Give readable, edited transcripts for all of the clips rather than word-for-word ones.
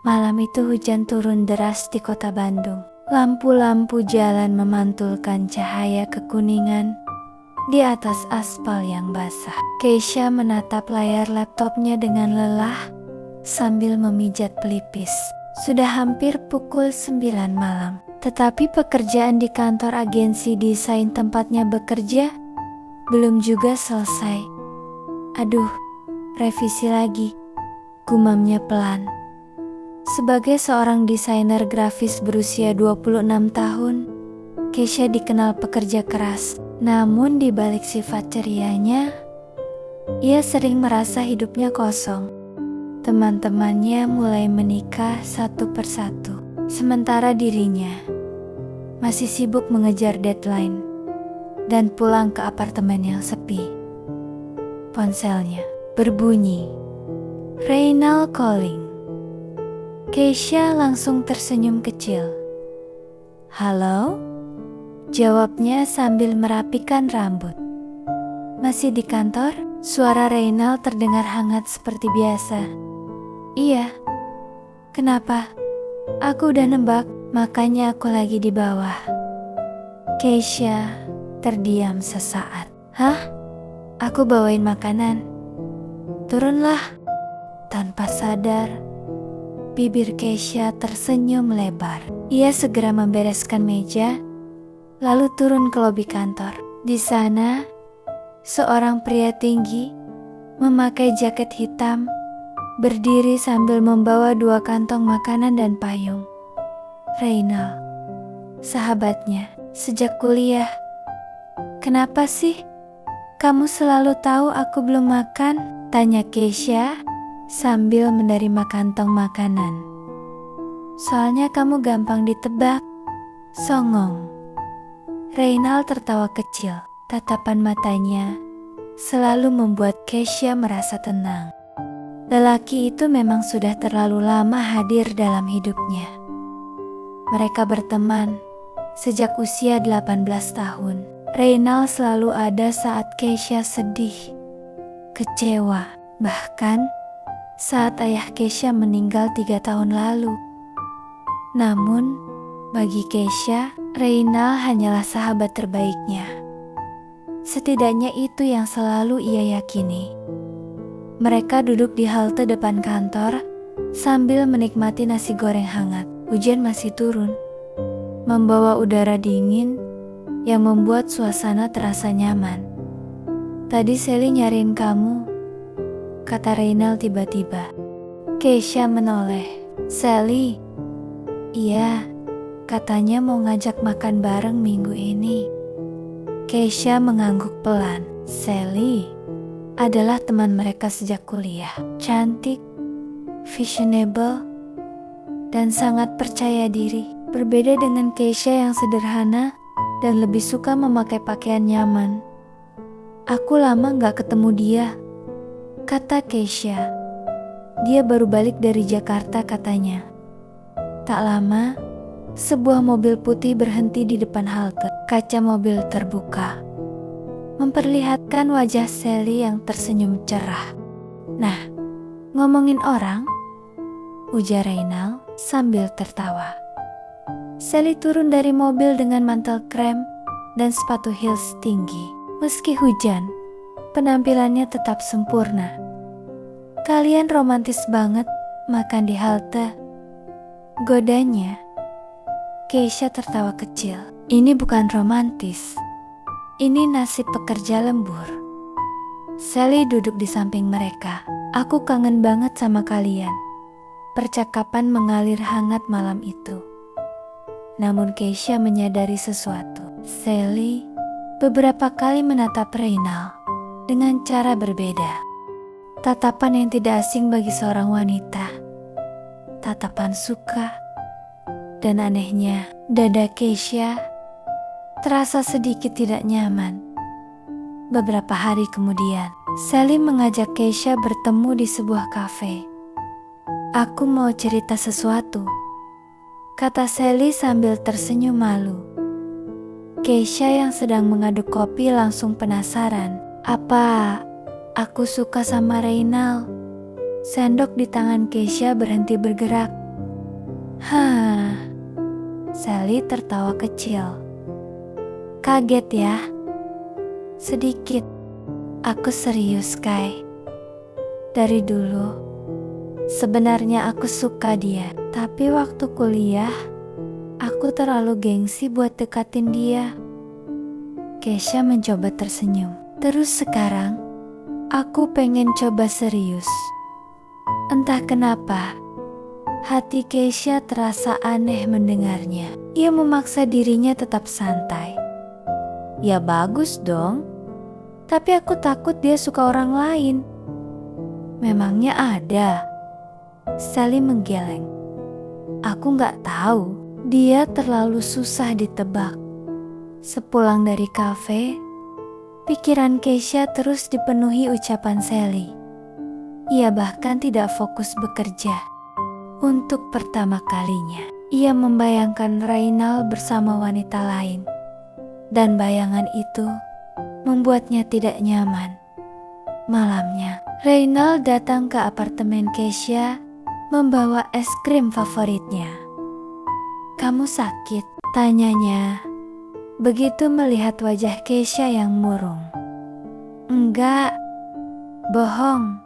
Malam itu hujan turun deras di kota Bandung. Lampu-lampu jalan memantulkan cahaya kekuningan di atas aspal yang basah. Keisha menatap layar laptopnya dengan lelah sambil memijat pelipis. Sudah hampir pukul 9 malam, tetapi pekerjaan di kantor agensi desain tempatnya bekerja belum juga selesai. Aduh, revisi lagi, gumamnya pelan. Sebagai seorang desainer grafis berusia 26 tahun, Keisha dikenal pekerja keras. Namun di balik sifat cerianya, ia sering merasa hidupnya kosong. Teman-temannya mulai menikah satu persatu, sementara dirinya masih sibuk mengejar deadline dan pulang ke apartemen yang sepi. Ponselnya berbunyi, Reynald calling. Keisha langsung tersenyum kecil. Halo? Jawabnya sambil merapikan rambut. Masih di kantor? Suara Reynald terdengar hangat seperti biasa. Iya. Kenapa? Aku udah nebak, makanya aku lagi di bawah. Keisha terdiam sesaat. Hah? Aku bawain makanan. Turunlah. Tanpa sadar, bibir Keisha tersenyum lebar. Ia segera membereskan meja, lalu turun ke lobi kantor. Di sana, seorang pria tinggi, memakai jaket hitam, berdiri sambil membawa 2 kantong makanan dan payung. Reynald, sahabatnya, sejak kuliah. Kenapa sih? Kamu selalu tahu aku belum makan? Tanya Keisha sambil menerima kantong makanan. Soalnya kamu gampang ditebak. Songong. Reynald tertawa kecil. Tatapan matanya selalu membuat Keisha merasa tenang. Lelaki itu memang sudah terlalu lama hadir dalam hidupnya. Mereka berteman sejak usia 18 tahun. Reynald selalu ada saat Keisha sedih, kecewa, bahkan saat ayah Keisha meninggal 3 tahun lalu. Namun, bagi Keisha, Reynald hanyalah sahabat terbaiknya. Setidaknya itu yang selalu ia yakini. Mereka duduk di halte depan kantor sambil menikmati nasi goreng hangat. Hujan masih turun, membawa udara dingin yang membuat suasana terasa nyaman. Tadi Sally nyariin kamu, kata Reynald tiba-tiba. Keisha menoleh. Sally? Iya, katanya mau ngajak makan bareng minggu ini. Keisha mengangguk pelan. Sally adalah teman mereka sejak kuliah. Cantik, fashionable, dan sangat percaya diri. Berbeda dengan Keisha yang sederhana dan lebih suka memakai pakaian nyaman. Aku lama gak ketemu dia, kata Keisha. Dia baru balik dari Jakarta katanya. Tak lama, sebuah mobil putih berhenti di depan halte. Kaca mobil terbuka, memperlihatkan wajah Sally yang tersenyum cerah. Nah, ngomongin orang, ujar Reynald sambil tertawa. Sally turun dari mobil dengan mantel krem dan sepatu heels tinggi. Meski hujan, penampilannya tetap sempurna. Kalian romantis banget makan di halte, godanya. Keisha tertawa kecil. Ini bukan romantis. Ini nasib pekerja lembur. Sally duduk di samping mereka. Aku kangen banget sama kalian. Percakapan mengalir hangat malam itu. Namun Keisha menyadari sesuatu. Sally beberapa kali menatap Reynald dengan cara berbeda. Tatapan yang tidak asing bagi seorang wanita. Tatapan suka. Dan anehnya, dada Keisha terasa sedikit tidak nyaman. Beberapa hari kemudian, Sally mengajak Keisha bertemu di sebuah kafe. Aku mau cerita sesuatu, kata Sally sambil tersenyum malu. Keisha yang sedang mengaduk kopi langsung penasaran. Apa aku suka sama Reynald? Sendok di tangan Keisha berhenti bergerak. Hah, Sally tertawa kecil. Kaget ya? Sedikit. Aku serius, Kai. Dari dulu, sebenarnya aku suka dia. Tapi waktu kuliah, aku terlalu gengsi buat dekatin dia. Keisha mencoba tersenyum. Terus sekarang, aku pengen coba serius. Entah kenapa, hati Keisha terasa aneh mendengarnya. Ia memaksa dirinya tetap santai. Ya bagus dong, tapi aku takut dia suka orang lain. Memangnya ada? Sally menggeleng. Aku gak tahu, dia terlalu susah ditebak. Sepulang dari kafe, pikiran Keisha terus dipenuhi ucapan Sally. Ia bahkan tidak fokus bekerja. Untuk pertama kalinya, ia membayangkan Reynald bersama wanita lain. Dan bayangan itu membuatnya tidak nyaman. Malamnya, Reynald datang ke apartemen Keisha membawa es krim favoritnya. Kamu sakit? Tanyanya, begitu melihat wajah Keisha yang murung. Enggak, bohong.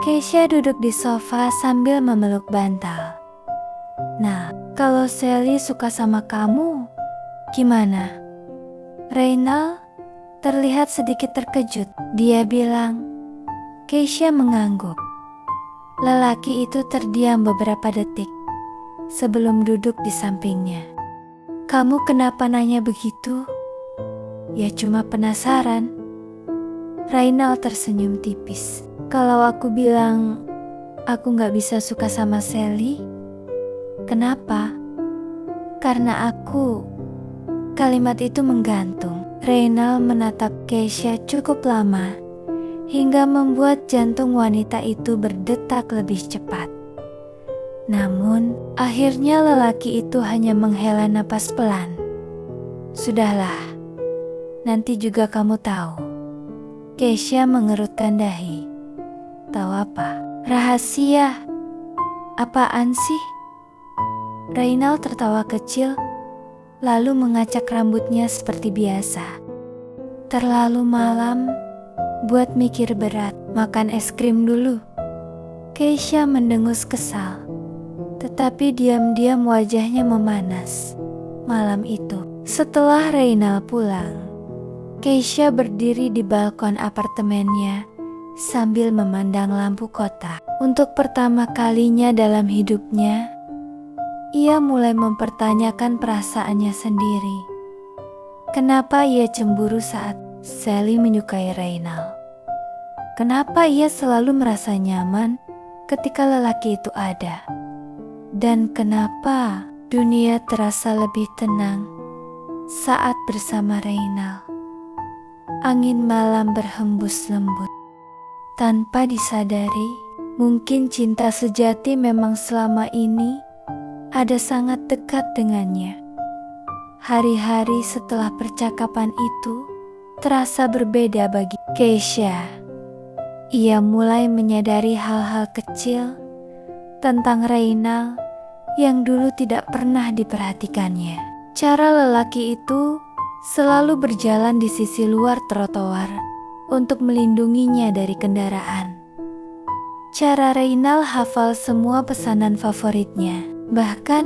Keisha duduk di sofa sambil memeluk bantal. Nah, kalau Sally suka sama kamu, gimana? Reynald terlihat sedikit terkejut. Dia bilang. Keisha mengangguk. Lelaki itu terdiam beberapa detik sebelum duduk di sampingnya. Kamu kenapa nanya begitu? Ya cuma penasaran. Reynald tersenyum tipis. Kalau aku bilang aku gak bisa suka sama Sally, kenapa? Karena aku. Kalimat itu menggantung. Reynald menatap Keisha cukup lama hingga membuat jantung wanita itu berdetak lebih cepat. Namun, akhirnya lelaki itu hanya menghela napas pelan. Sudahlah, nanti juga kamu tahu. Keisha mengerutkan dahi. Tahu apa? Rahasia. Apaan sih? Reynald tertawa kecil, lalu mengacak rambutnya seperti biasa. Terlalu malam buat mikir berat, makan es krim dulu. Keisha mendengus kesal, tetapi diam-diam wajahnya memanas. Malam itu, setelah Reynald pulang, Keisha berdiri di balkon apartemennya sambil memandang lampu kota. Untuk pertama kalinya dalam hidupnya, ia mulai mempertanyakan perasaannya sendiri. Kenapa ia cemburu saat Sally menyukai Reynald? Kenapa ia selalu merasa nyaman ketika lelaki itu ada? Dan kenapa dunia terasa lebih tenang saat bersama Reynald? Angin malam berhembus lembut. Tanpa disadari, mungkin cinta sejati memang selama ini ada sangat dekat dengannya. Hari-hari setelah percakapan itu terasa berbeda bagi Keisha. Ia mulai menyadari hal-hal kecil tentang Reynald yang dulu tidak pernah diperhatikannya. Cara lelaki itu selalu berjalan di sisi luar trotoar untuk melindunginya dari kendaraan. Cara Reynald hafal semua pesanan favoritnya. Bahkan,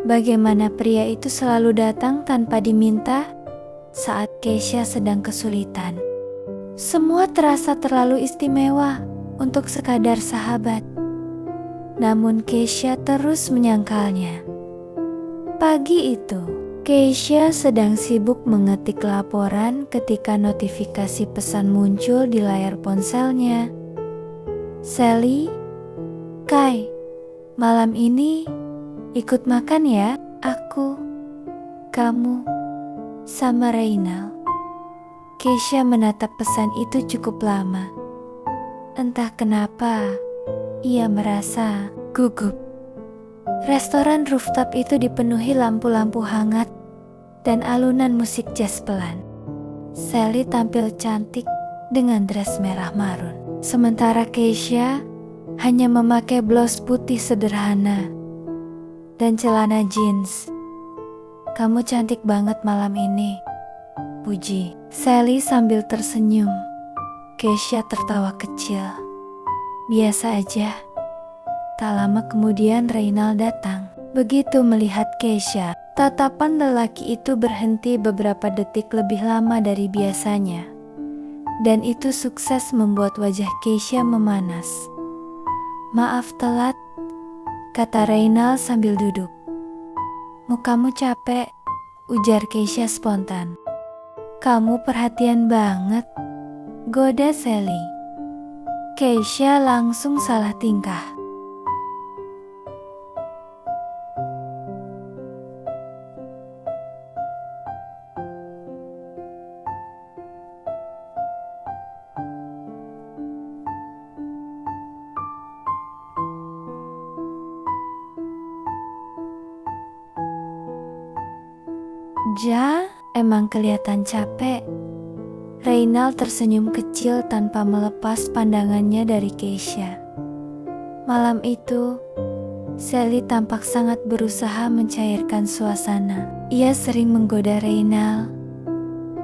bagaimana pria itu selalu datang tanpa diminta saat Keisha sedang kesulitan. Semua terasa terlalu istimewa untuk sekadar sahabat. Namun Keisha terus menyangkalnya. Pagi itu, Keisha sedang sibuk mengetik laporan ketika notifikasi pesan muncul di layar ponselnya. Sally, Kai, malam ini ikut makan ya, aku, kamu, sama Reynald. Keisha menatap pesan itu cukup lama. Entah kenapa, ia merasa gugup. Restoran rooftop itu dipenuhi lampu-lampu hangat dan alunan musik jazz pelan. Sally tampil cantik dengan dress merah marun, sementara Keisha hanya memakai blus putih sederhana. dan celana jeans. Kamu cantik banget malam ini, puji Sally sambil tersenyum. Keisha tertawa kecil. Biasa aja. Tak lama kemudian Reynald datang. Begitu melihat Keisha, tatapan lelaki itu berhenti beberapa detik lebih lama dari biasanya. Dan itu sukses membuat wajah Keisha memanas. "Maaf telat," kata Reynald sambil duduk. "Mukamu capek," ujar Keisha spontan. "Kamu perhatian banget," goda Sally. Keisha langsung salah tingkah. "Ja, emang kelihatan capek." Reynald tersenyum kecil tanpa melepas pandangannya dari Keisha. Malam itu, Sally tampak sangat berusaha mencairkan suasana. Ia sering menggoda Reynald,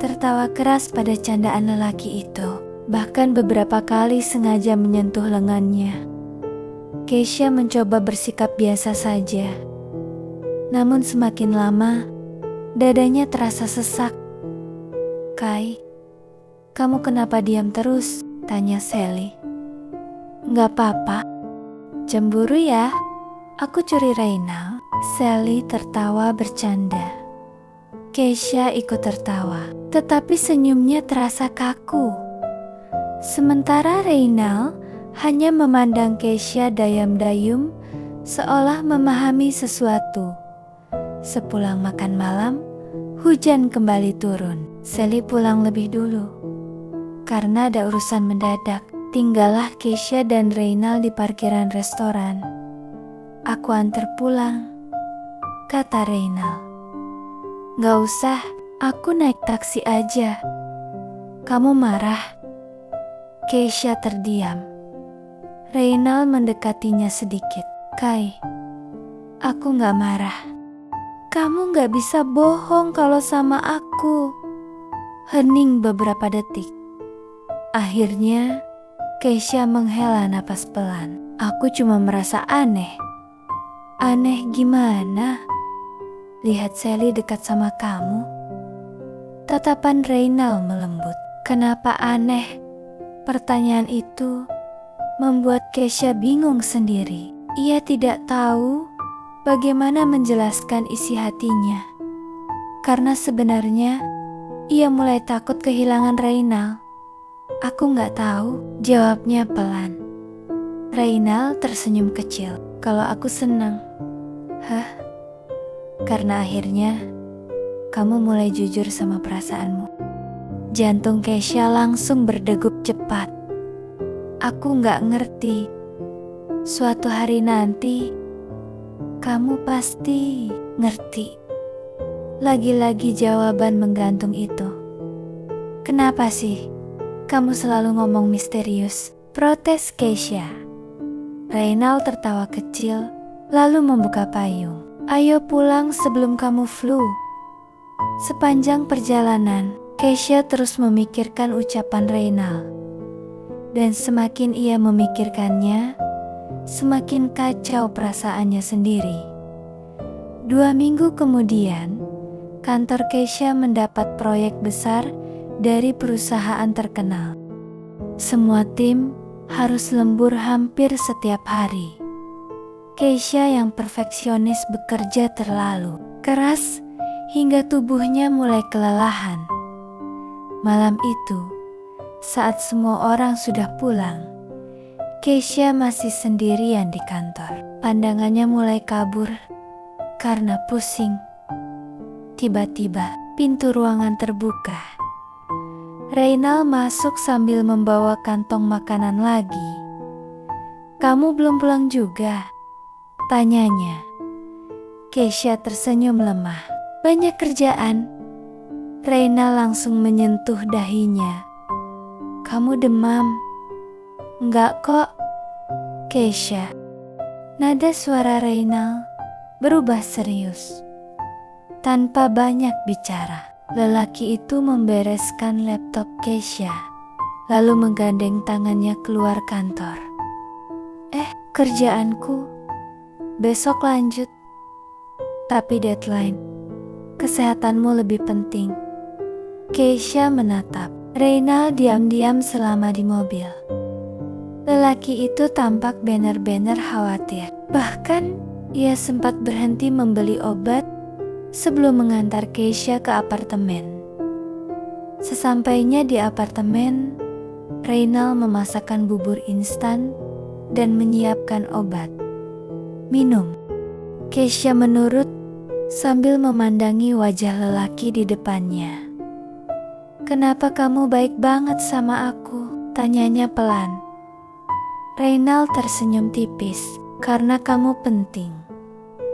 tertawa keras pada candaan lelaki itu, bahkan beberapa kali sengaja menyentuh lengannya. Keisha mencoba bersikap biasa saja. Namun semakin lama, dadanya terasa sesak. "Kai, kamu kenapa diam terus?" tanya Sally. "Nggak apa-apa. Cemburu ya? Aku curi Reynald." Sally tertawa bercanda. Keisha ikut tertawa, tetapi senyumnya terasa kaku. Sementara Reynald hanya memandang Keisha dayam-dayum, seolah memahami sesuatu. Sepulang makan malam, hujan kembali turun. Sally pulang lebih dulu. Karena ada urusan mendadak, tinggallah Keisha dan Reynald di parkiran restoran. "Aku antar pulang," kata Reynald. "Gak usah, aku naik taksi aja." "Kamu marah?" Keisha terdiam. Reynald mendekatinya sedikit. "Kai, aku gak marah." "Kamu gak bisa bohong kalau sama aku." Hening beberapa detik. Akhirnya, Keisha menghela napas pelan. "Aku cuma merasa aneh." "Aneh gimana? Lihat Sally dekat sama kamu." Tatapan Reynald melembut. "Kenapa aneh?" Pertanyaan itu membuat Keisha bingung sendiri. Ia tidak tahu bagaimana menjelaskan isi hatinya. Karena sebenarnya ia mulai takut kehilangan Reynald. "Aku nggak tahu," jawabnya pelan. Reynald tersenyum kecil. "Kalau aku senang." "Hah?" "Karena akhirnya kamu mulai jujur sama perasaanmu." Jantung Keisha langsung berdegup cepat. "Aku nggak ngerti. Suatu hari nanti kamu pasti ngerti." Lagi-lagi jawaban menggantung itu. "Kenapa sih kamu selalu ngomong misterius?" protes Keisha. Reynald tertawa kecil, lalu membuka payung. "Ayo pulang sebelum kamu flu." Sepanjang perjalanan, Keisha terus memikirkan ucapan Reynald. Dan semakin ia memikirkannya, semakin kacau perasaannya sendiri. 2 minggu kemudian, kantor Keisha mendapat proyek besar dari perusahaan terkenal. Semua tim harus lembur hampir setiap hari. Keisha yang perfeksionis bekerja terlalu keras hingga tubuhnya mulai kelelahan. Malam itu, saat semua orang sudah pulang, Keisha masih sendirian di kantor. Pandangannya mulai kabur karena pusing. Tiba-tiba, pintu ruangan terbuka. Reynald masuk sambil membawa kantong makanan lagi. "Kamu belum pulang juga?" tanyanya. Keisha tersenyum lemah. "Banyak kerjaan." Reynald langsung menyentuh dahinya. "Kamu demam?" "Enggak kok." "Keisha." Nada suara Reynald berubah serius. Tanpa banyak bicara, lelaki itu membereskan laptop Keisha, lalu menggandeng tangannya keluar kantor. Kerjaanku, besok lanjut. Tapi deadline, kesehatanmu lebih penting. Keisha menatap Reynald diam-diam selama di mobil. Lelaki itu tampak benar-benar khawatir. Bahkan, ia sempat berhenti membeli obat sebelum mengantar Keisha ke apartemen. Sesampainya di apartemen, Reynald memasakkan bubur instan dan menyiapkan obat. Minum. Keisha menurut sambil memandangi wajah lelaki di depannya. "Kenapa kamu baik banget sama aku?" tanyanya pelan. Reynald tersenyum tipis. "Karena kamu penting."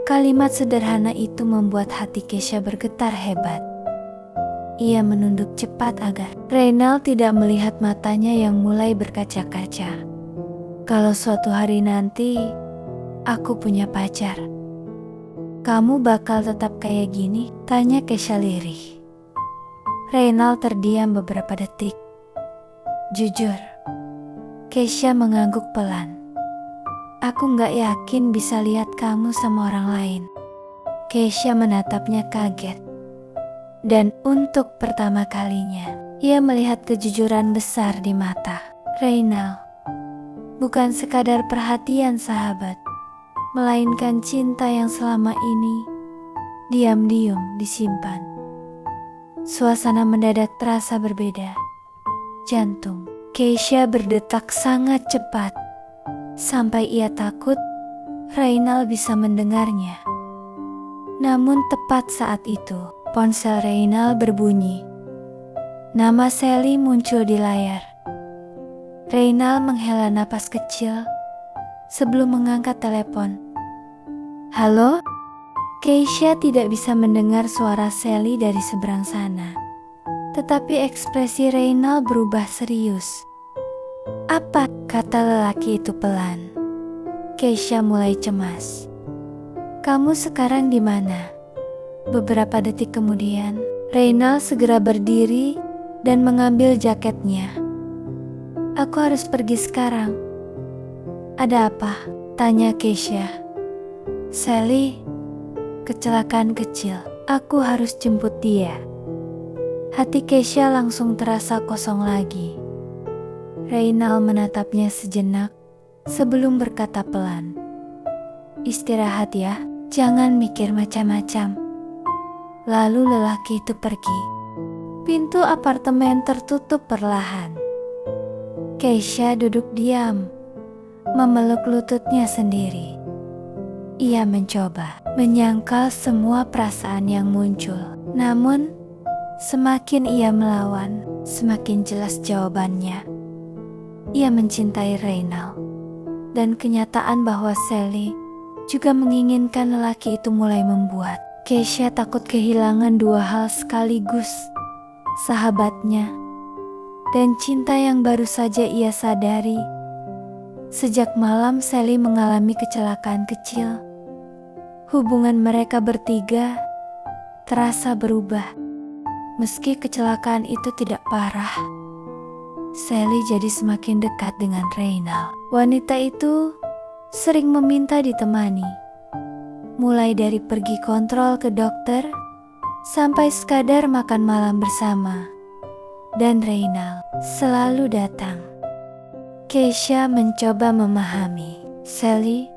Kalimat sederhana itu membuat hati Keisha bergetar hebat. Ia menunduk cepat agar Reynald tidak melihat matanya yang mulai berkaca-kaca. "Kalau suatu hari nanti aku punya pacar, kamu bakal tetap kayak gini?" tanya Keisha lirih. Reynald terdiam beberapa detik. "Jujur," Keisha mengangguk pelan, "aku gak yakin bisa lihat kamu sama orang lain." Keisha menatapnya kaget. Dan untuk pertama kalinya, ia melihat kejujuran besar di mata Reynald. Bukan sekadar perhatian sahabat, melainkan cinta yang selama ini diam-diam disimpan. Suasana mendadak terasa berbeda. Jantung Keisha berdetak sangat cepat, sampai ia takut Reynald bisa mendengarnya. Namun tepat saat itu, ponsel Reynald berbunyi. Nama Sally muncul di layar. Reynald menghela napas kecil sebelum mengangkat telepon. "Halo?" Keisha tidak bisa mendengar suara Sally dari seberang sana. Tetapi ekspresi Reynald berubah serius. "Apa?" kata lelaki itu pelan. Keisha mulai cemas. "Kamu sekarang di mana?" Beberapa detik kemudian, Reynald segera berdiri dan mengambil jaketnya. "Aku harus pergi sekarang." "Ada apa?" tanya Keisha. "Sally, kecelakaan kecil. Aku harus jemput dia." Hati Keisha langsung terasa kosong lagi. Reynald menatapnya sejenak sebelum berkata pelan, "Istirahat ya, jangan mikir macam-macam." Lalu lelaki itu pergi. Pintu apartemen tertutup perlahan. Keisha duduk diam, memeluk lututnya sendiri. Ia mencoba menyangkal semua perasaan yang muncul. Namun, semakin ia melawan, semakin jelas jawabannya. Ia mencintai Reynald. Dan kenyataan bahwa Sally juga menginginkan lelaki itu mulai membuat Keisha takut kehilangan dua hal sekaligus. Sahabatnya dan cinta yang baru saja ia sadari. Sejak malam Sally mengalami kecelakaan kecil, hubungan mereka bertiga terasa berubah. Meski kecelakaan itu tidak parah, Sally jadi semakin dekat dengan Reynald. Wanita itu sering meminta ditemani, mulai dari pergi kontrol ke dokter sampai sekadar makan malam bersama. Dan Reynald selalu datang. Keisha mencoba memahami, Sally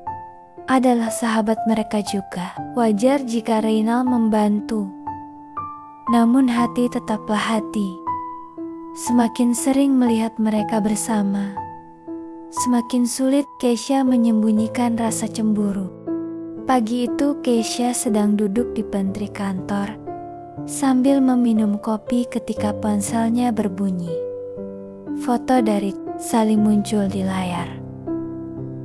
adalah sahabat mereka juga. Wajar jika Reynald membantu. Namun hati tetaplah hati. Semakin sering melihat mereka bersama, semakin sulit Keisha menyembunyikan rasa cemburu. Pagi itu Keisha sedang duduk di pantry kantor sambil meminum kopi ketika ponselnya berbunyi. Foto dari Sally muncul di layar.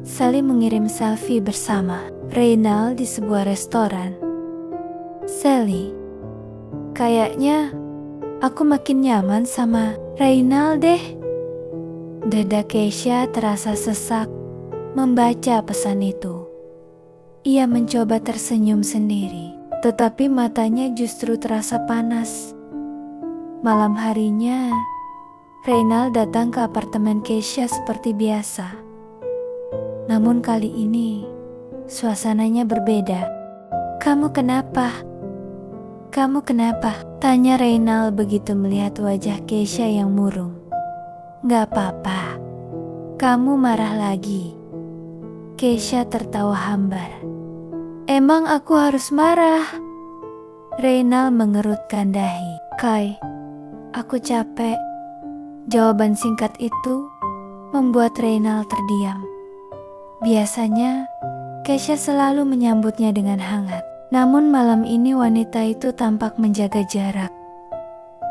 Sally mengirim selfie bersama Reynald di sebuah restoran. "Sally, kayaknya aku makin nyaman sama Reynald deh." Dada Keisha terasa sesak membaca pesan itu. Ia mencoba tersenyum sendiri, tetapi matanya justru terasa panas. Malam harinya, Reynald datang ke apartemen Keisha seperti biasa. Namun kali ini, suasananya berbeda. "Kamu kenapa? Kamu kenapa?" tanya Reynald begitu melihat wajah Keisha yang murung. "Gak apa-apa, kamu marah lagi." Keisha tertawa hambar. "Emang aku harus marah?" Reynald mengerutkan dahi. "Kai, aku capek." Jawaban singkat itu membuat Reynald terdiam. Biasanya, Keisha selalu menyambutnya dengan hangat. Namun malam ini wanita itu tampak menjaga jarak.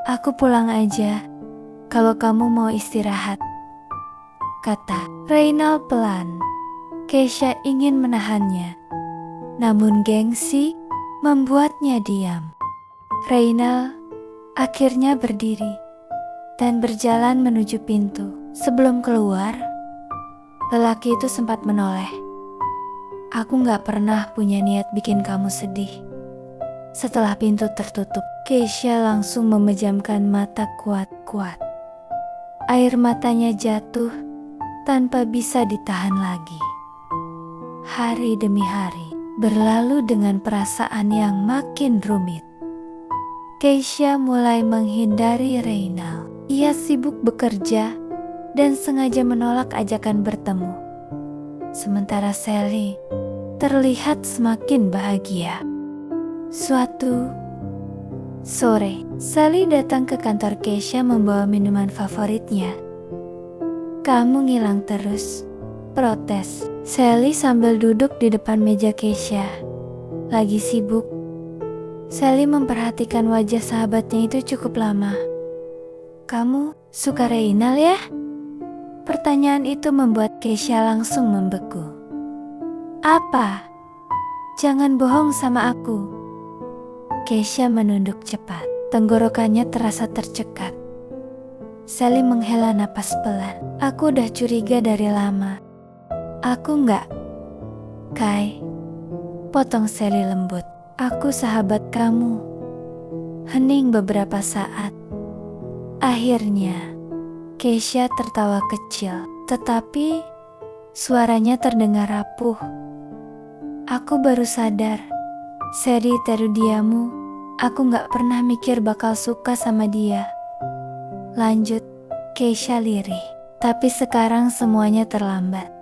"Aku pulang aja, kalau kamu mau istirahat," kata Reynald pelan. Keisha ingin menahannya, namun gengsi membuatnya diam. Reynald akhirnya berdiri dan berjalan menuju pintu. Sebelum keluar, lelaki itu sempat menoleh. "Aku gak pernah punya niat bikin kamu sedih." Setelah pintu tertutup, Keisha langsung memejamkan mata kuat-kuat. Air matanya jatuh tanpa bisa ditahan lagi. Hari demi hari berlalu dengan perasaan yang makin rumit. Keisha mulai menghindari Reynald. Ia sibuk bekerja dan sengaja menolak ajakan bertemu. Sementara Sally terlihat semakin bahagia. Suatu sore, Sally datang ke kantor Keisha membawa minuman favoritnya. "Kamu ngilang terus," protes Sally sambil duduk di depan meja Keisha. "Lagi sibuk." Sally memperhatikan wajah sahabatnya itu cukup lama. "Kamu suka Reynald ya?" Pertanyaan itu membuat Keisha langsung membeku. "Apa? Jangan bohong sama aku." Keisha menunduk cepat. Tenggorokannya terasa tercekat. Sally menghela napas pelan. "Aku udah curiga dari lama." "Aku enggak, Kai," potong Sally lembut. "Aku sahabat kamu." Hening beberapa saat. Akhirnya, Keisha tertawa kecil, tetapi suaranya terdengar rapuh. "Aku baru sadar, Seri Terudiamu, aku gak pernah mikir bakal suka sama dia." Lanjut Keisha lirih. "Tapi sekarang semuanya terlambat."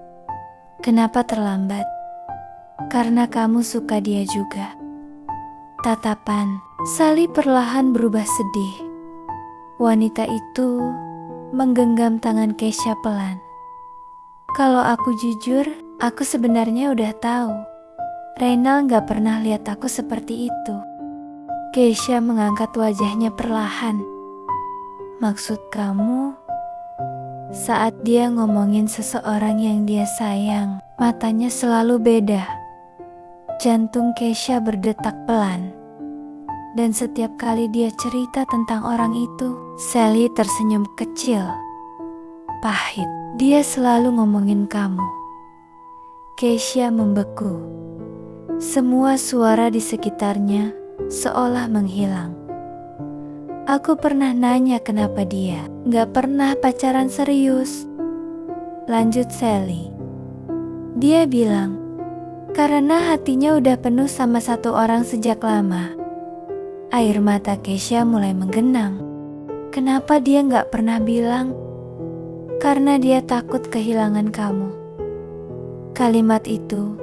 "Kenapa terlambat?" "Karena kamu suka dia juga." Tatapan Sally perlahan berubah sedih. Wanita itu menggenggam tangan Keisha pelan. "Kalau aku jujur, aku sebenarnya udah tahu. Reynald gak pernah lihat aku seperti itu." Keisha mengangkat wajahnya perlahan. "Maksud kamu?" Saat dia ngomongin seseorang yang dia sayang, matanya selalu beda. Jantung Keisha berdetak pelan. Dan setiap kali dia cerita tentang orang itu, Sally tersenyum kecil. "Pahit, dia selalu ngomongin kamu." Keisha membeku. Semua suara di sekitarnya seolah menghilang. "Aku pernah nanya kenapa dia gak pernah pacaran serius," lanjut Sally. "Dia bilang, karena hatinya udah penuh sama satu orang sejak lama." Air mata Keisha mulai menggenang. "Kenapa dia gak pernah bilang?" "Karena dia takut kehilangan kamu." Kalimat itu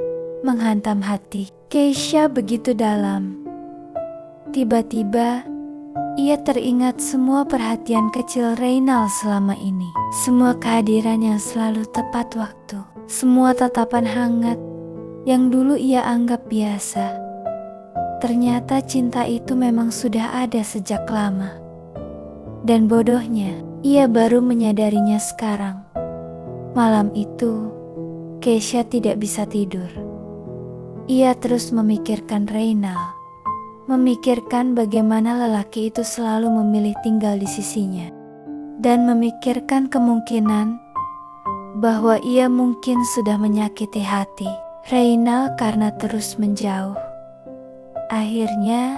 menghantam hati Keisha begitu dalam. Tiba-tiba, ia teringat semua perhatian kecil Reynald selama ini. Semua kehadiran yang selalu tepat waktu. Semua tatapan hangat yang dulu ia anggap biasa. Ternyata cinta itu memang sudah ada sejak lama. Dan bodohnya, ia baru menyadarinya sekarang. Malam itu, Keisha tidak bisa tidur. Ia terus memikirkan Reynald. Memikirkan bagaimana lelaki itu selalu memilih tinggal di sisinya. Dan memikirkan kemungkinan bahwa ia mungkin sudah menyakiti hati Reynal karena terus menjauh. Akhirnya,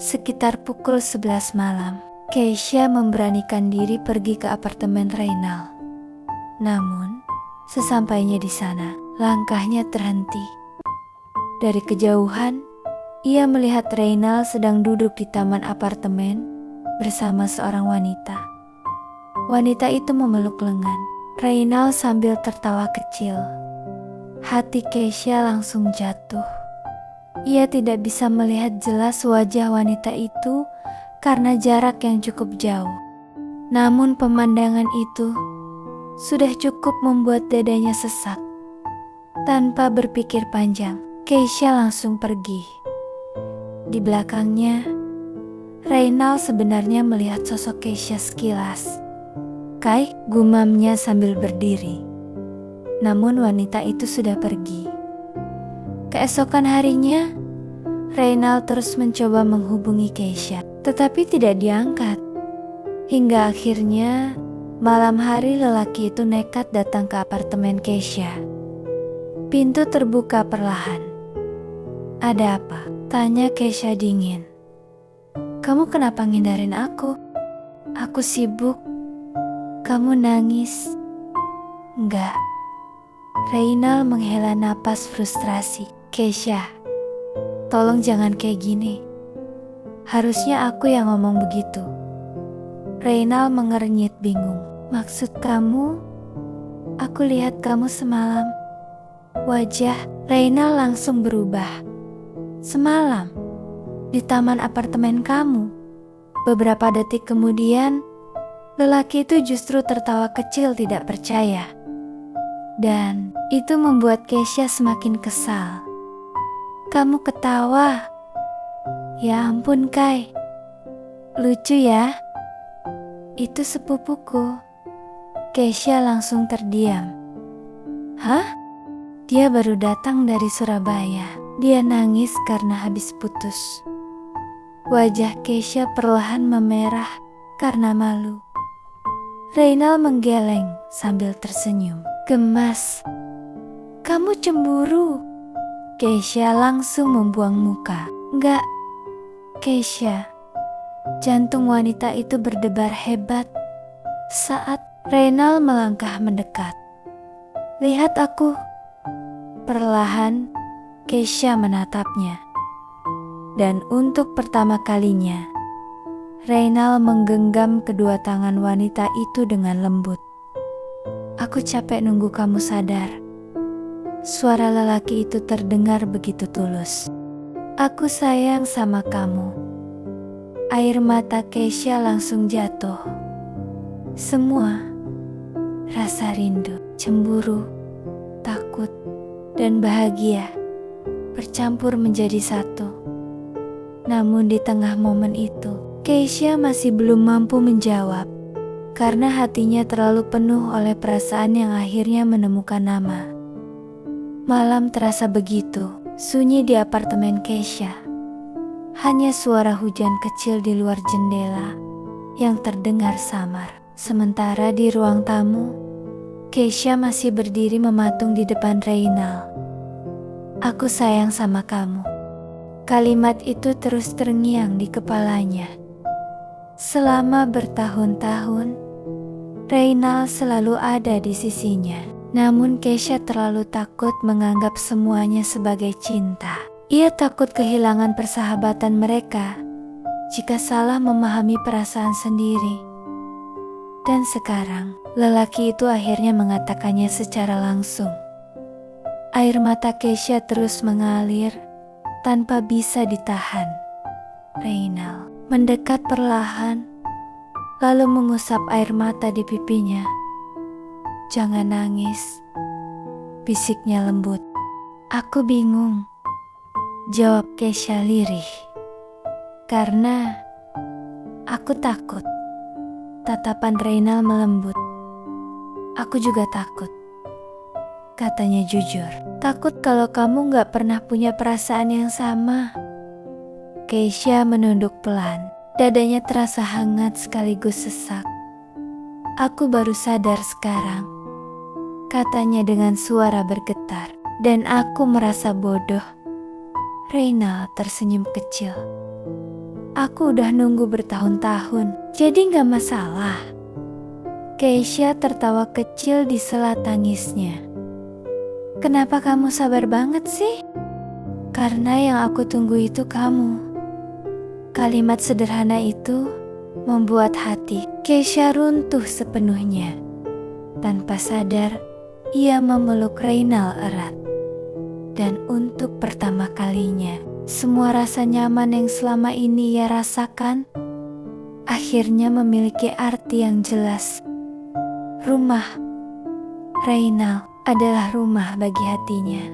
sekitar pukul 11 malam, Keisha memberanikan diri pergi ke apartemen Reynal. Namun, sesampainya di sana, langkahnya terhenti. Dari kejauhan, ia melihat Reynal sedang duduk di taman apartemen bersama seorang wanita. Wanita itu memeluk lengan Reynal sambil tertawa kecil. Hati Keisha langsung jatuh. Ia tidak bisa melihat jelas wajah wanita itu karena jarak yang cukup jauh. Namun pemandangan itu sudah cukup membuat dadanya sesak. Tanpa berpikir panjang, Keisha langsung pergi. Di belakangnya, Reynal sebenarnya melihat sosok Keisha sekilas. "Kai," gumamnya sambil berdiri. Namun wanita itu sudah pergi. Keesokan harinya, Reynal terus mencoba menghubungi Keisha, tetapi tidak diangkat. Hingga akhirnya, malam hari lelaki itu nekat datang ke apartemen Keisha. Pintu terbuka perlahan. "Ada apa?" tanya Keisha dingin. "Kamu kenapa ngindarin aku?" "Aku sibuk." "Kamu nangis?" "Enggak." Reynal menghela napas frustrasi. "Keisha, tolong jangan kayak gini. Harusnya aku yang ngomong begitu." Reynal mengernyit bingung. "Maksud kamu?" "Aku lihat kamu semalam." Wajah Reynal langsung berubah. "Semalam? Di taman apartemen kamu?" Beberapa detik kemudian, lelaki itu justru tertawa kecil tidak percaya. Dan itu membuat Keisha semakin kesal. "Kamu ketawa? Ya ampun Kai, lucu ya. Itu sepupuku." Keisha langsung terdiam. "Hah? Dia baru datang dari Surabaya." Dia nangis karena habis putus. Wajah Keisha perlahan memerah karena malu. Reynal menggeleng sambil tersenyum. "Gemas. Kamu cemburu?" Keisha langsung membuang muka. "Enggak." "Keisha." Jantung wanita itu berdebar hebat saat Reynal melangkah mendekat. "Lihat aku." Perlahan, Keisha menatapnya. Dan untuk pertama kalinya, Reynal menggenggam kedua tangan wanita itu dengan lembut. "Aku capek nunggu kamu sadar." Suara lelaki itu terdengar begitu tulus. "Aku sayang sama kamu." Air mata Keisha langsung jatuh. Semua rasa rindu, cemburu, takut, dan bahagia bercampur menjadi satu. Namun di tengah momen itu, Keisha masih belum mampu menjawab karena hatinya terlalu penuh oleh perasaan yang akhirnya menemukan nama. Malam terasa begitu sunyi di apartemen Keisha. Hanya suara hujan kecil di luar jendela yang terdengar samar. Sementara di ruang tamu, Keisha masih berdiri mematung di depan Reynal. "Aku sayang sama kamu." Kalimat itu terus terngiang di kepalanya. Selama bertahun-tahun, Reynal selalu ada di sisinya. Namun Keisha terlalu takut menganggap semuanya sebagai cinta. Ia takut kehilangan persahabatan mereka jika salah memahami perasaan sendiri. Dan sekarang, lelaki itu akhirnya mengatakannya secara langsung. Air mata Keisha terus mengalir tanpa bisa ditahan. Reynal mendekat perlahan, lalu mengusap air mata di pipinya. "Jangan nangis," bisiknya lembut. "Aku bingung," jawab Keisha lirih. "Karena aku takut." Tatapan Reynal melembut. "Aku juga takut," katanya jujur. "Takut kalau kamu gak pernah punya perasaan yang sama." Keisha menunduk pelan. Dadanya terasa hangat sekaligus sesak. "Aku baru sadar sekarang," katanya dengan suara bergetar. Dan aku merasa bodoh. Reynal tersenyum kecil. Aku udah nunggu bertahun-tahun, jadi gak masalah. Keisha tertawa kecil di sela tangisnya. Kenapa kamu sabar banget sih? Karena yang aku tunggu itu kamu. Kalimat sederhana itu membuat hati Keisha runtuh sepenuhnya. Tanpa sadar, ia memeluk Reynal erat. Dan untuk pertama kalinya, semua rasa nyaman yang selama ini ia rasakan akhirnya memiliki arti yang jelas. Rumah Reynal adalah rumah bagi hatinya.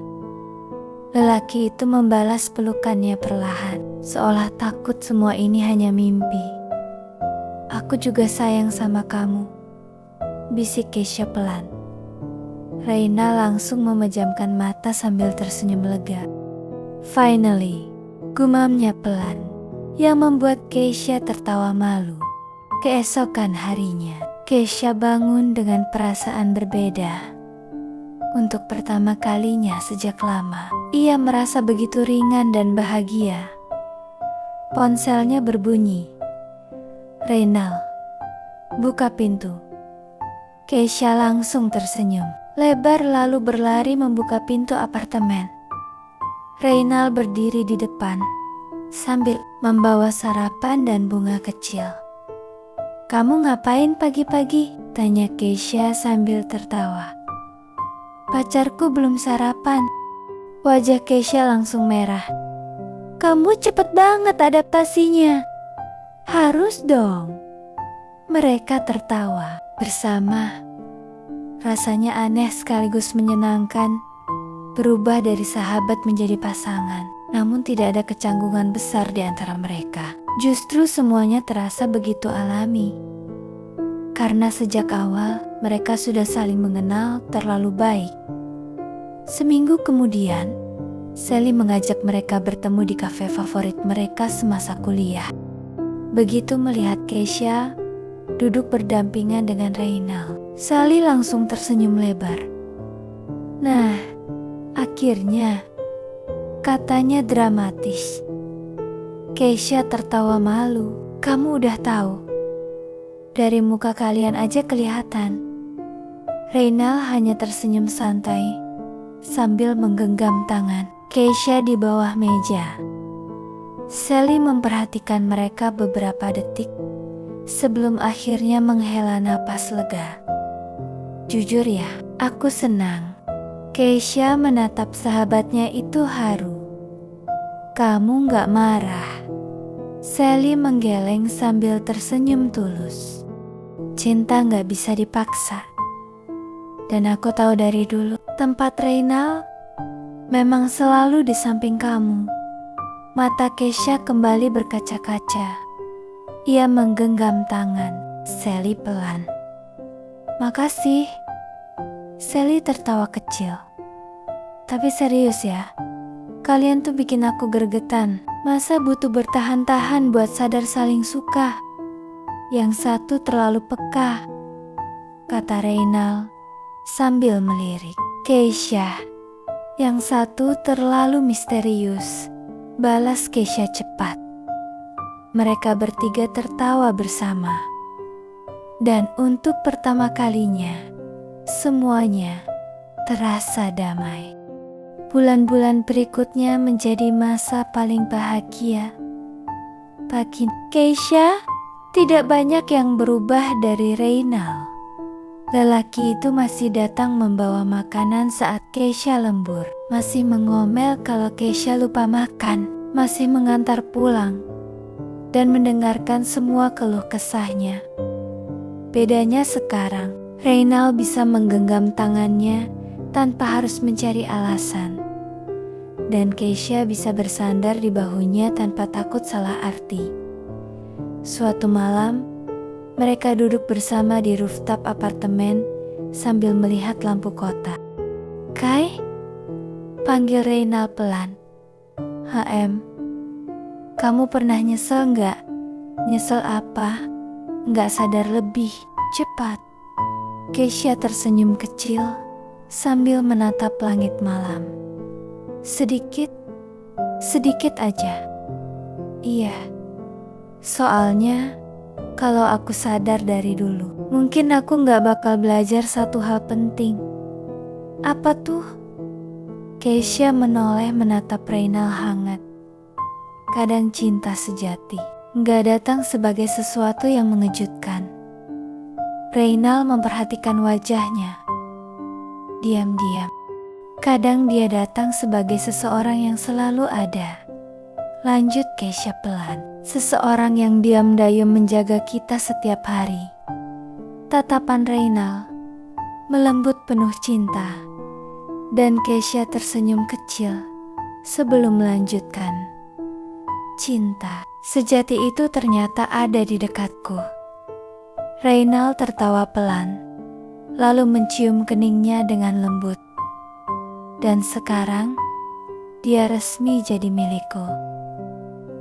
Lelaki itu membalas pelukannya perlahan, seolah takut semua ini hanya mimpi. Aku juga sayang sama kamu, bisik Keisha pelan. Reynal langsung memejamkan mata sambil tersenyum lega. Finally, gumamnya pelan, yang membuat Keisha tertawa malu. Keesokan harinya, Keisha bangun dengan perasaan berbeda. Untuk pertama kalinya sejak lama, ia merasa begitu ringan dan bahagia. Ponselnya berbunyi. Reynal, buka pintu. Keisha langsung tersenyum lebar lalu berlari membuka pintu apartemen. Reynal berdiri di depan sambil membawa sarapan dan bunga kecil. Kamu ngapain pagi-pagi? Tanya Keisha sambil tertawa. Pacarku belum sarapan. Wajah Keisha langsung merah. Kamu cepet banget adaptasinya. Harus dong. Mereka tertawa bersama. Rasanya aneh sekaligus menyenangkan. Berubah dari sahabat menjadi pasangan. Namun tidak ada kecanggungan besar di antara mereka. Justru semuanya terasa begitu alami. Karena sejak awal mereka sudah saling mengenal terlalu baik. Seminggu kemudian, Sally mengajak mereka bertemu di kafe favorit mereka semasa kuliah. Begitu melihat Keisha duduk berdampingan dengan Reynal, Sally langsung tersenyum lebar. Nah, akhirnya, katanya dramatis. Keisha tertawa malu. Kamu udah tahu. Dari muka kalian aja kelihatan. Reynal hanya tersenyum santai sambil menggenggam tangan Keisha di bawah meja. Sally memperhatikan mereka beberapa detik sebelum akhirnya menghela napas lega. Jujur ya, aku senang. Keisha menatap sahabatnya itu haru. Kamu gak marah? Sally menggeleng sambil tersenyum tulus. Cinta gak bisa dipaksa. Dan aku tahu dari dulu, tempat Reynal memang selalu di samping kamu. Mata Keisha kembali berkaca-kaca. Ia menggenggam tangan Sally pelan. Makasih. Sally tertawa kecil. Tapi serius ya, kalian tuh bikin aku gregetan. Masa butuh bertahan-tahan buat sadar saling suka? Yang satu terlalu peka, kata Reynal sambil melirik. Keisha, yang satu terlalu misterius, balas Keisha cepat. Mereka bertiga tertawa bersama. Dan untuk pertama kalinya, semuanya terasa damai. Bulan-bulan berikutnya menjadi masa paling bahagia bagi Keisha. Tidak banyak yang berubah dari Reynal. Lelaki itu masih datang membawa makanan saat Keisha lembur, masih mengomel kalau Keisha lupa makan, masih mengantar pulang, dan mendengarkan semua keluh kesahnya. Bedanya sekarang, Reynal bisa menggenggam tangannya tanpa harus mencari alasan. Dan Keisha bisa bersandar di bahunya tanpa takut salah arti. Suatu malam, mereka duduk bersama di rooftop apartemen sambil melihat lampu kota. Kai? Panggil Reynal pelan. HM, kamu pernah nyesel nggak? Nyesel apa? Nggak sadar lebih cepat. Keisha tersenyum kecil sambil menatap langit malam. Sedikit, sedikit aja. Iya, soalnya kalau aku sadar dari dulu, mungkin aku gak bakal belajar satu hal penting. Apa tuh? Keisha menoleh menatap Reynal hangat. Kadang cinta sejati gak datang sebagai sesuatu yang mengejutkan. Reynal memperhatikan wajahnya. Diam-diam. Kadang dia datang sebagai seseorang yang selalu ada. Lanjut Keisha pelan. Seseorang yang diam dayung menjaga kita setiap hari. Tatapan Reynal melembut penuh cinta. Dan Keisha tersenyum kecil sebelum melanjutkan. Cinta sejati itu ternyata ada di dekatku. Reynal tertawa pelan, lalu mencium keningnya dengan lembut. Dan sekarang, dia resmi jadi milikku.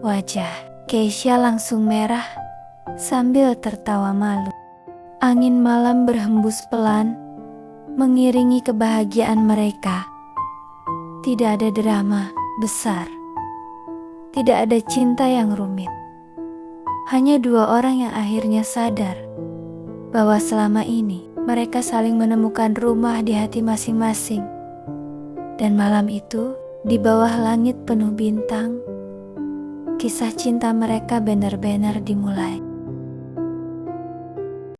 Wajah Keisha langsung merah sambil tertawa malu. Angin malam berhembus pelan, mengiringi kebahagiaan mereka. Tidak ada drama besar. Tidak ada cinta yang rumit. Hanya dua orang yang akhirnya sadar bahwa selama ini mereka saling menemukan rumah di hati masing-masing. Dan malam itu, di bawah langit penuh bintang, kisah cinta mereka benar-benar dimulai.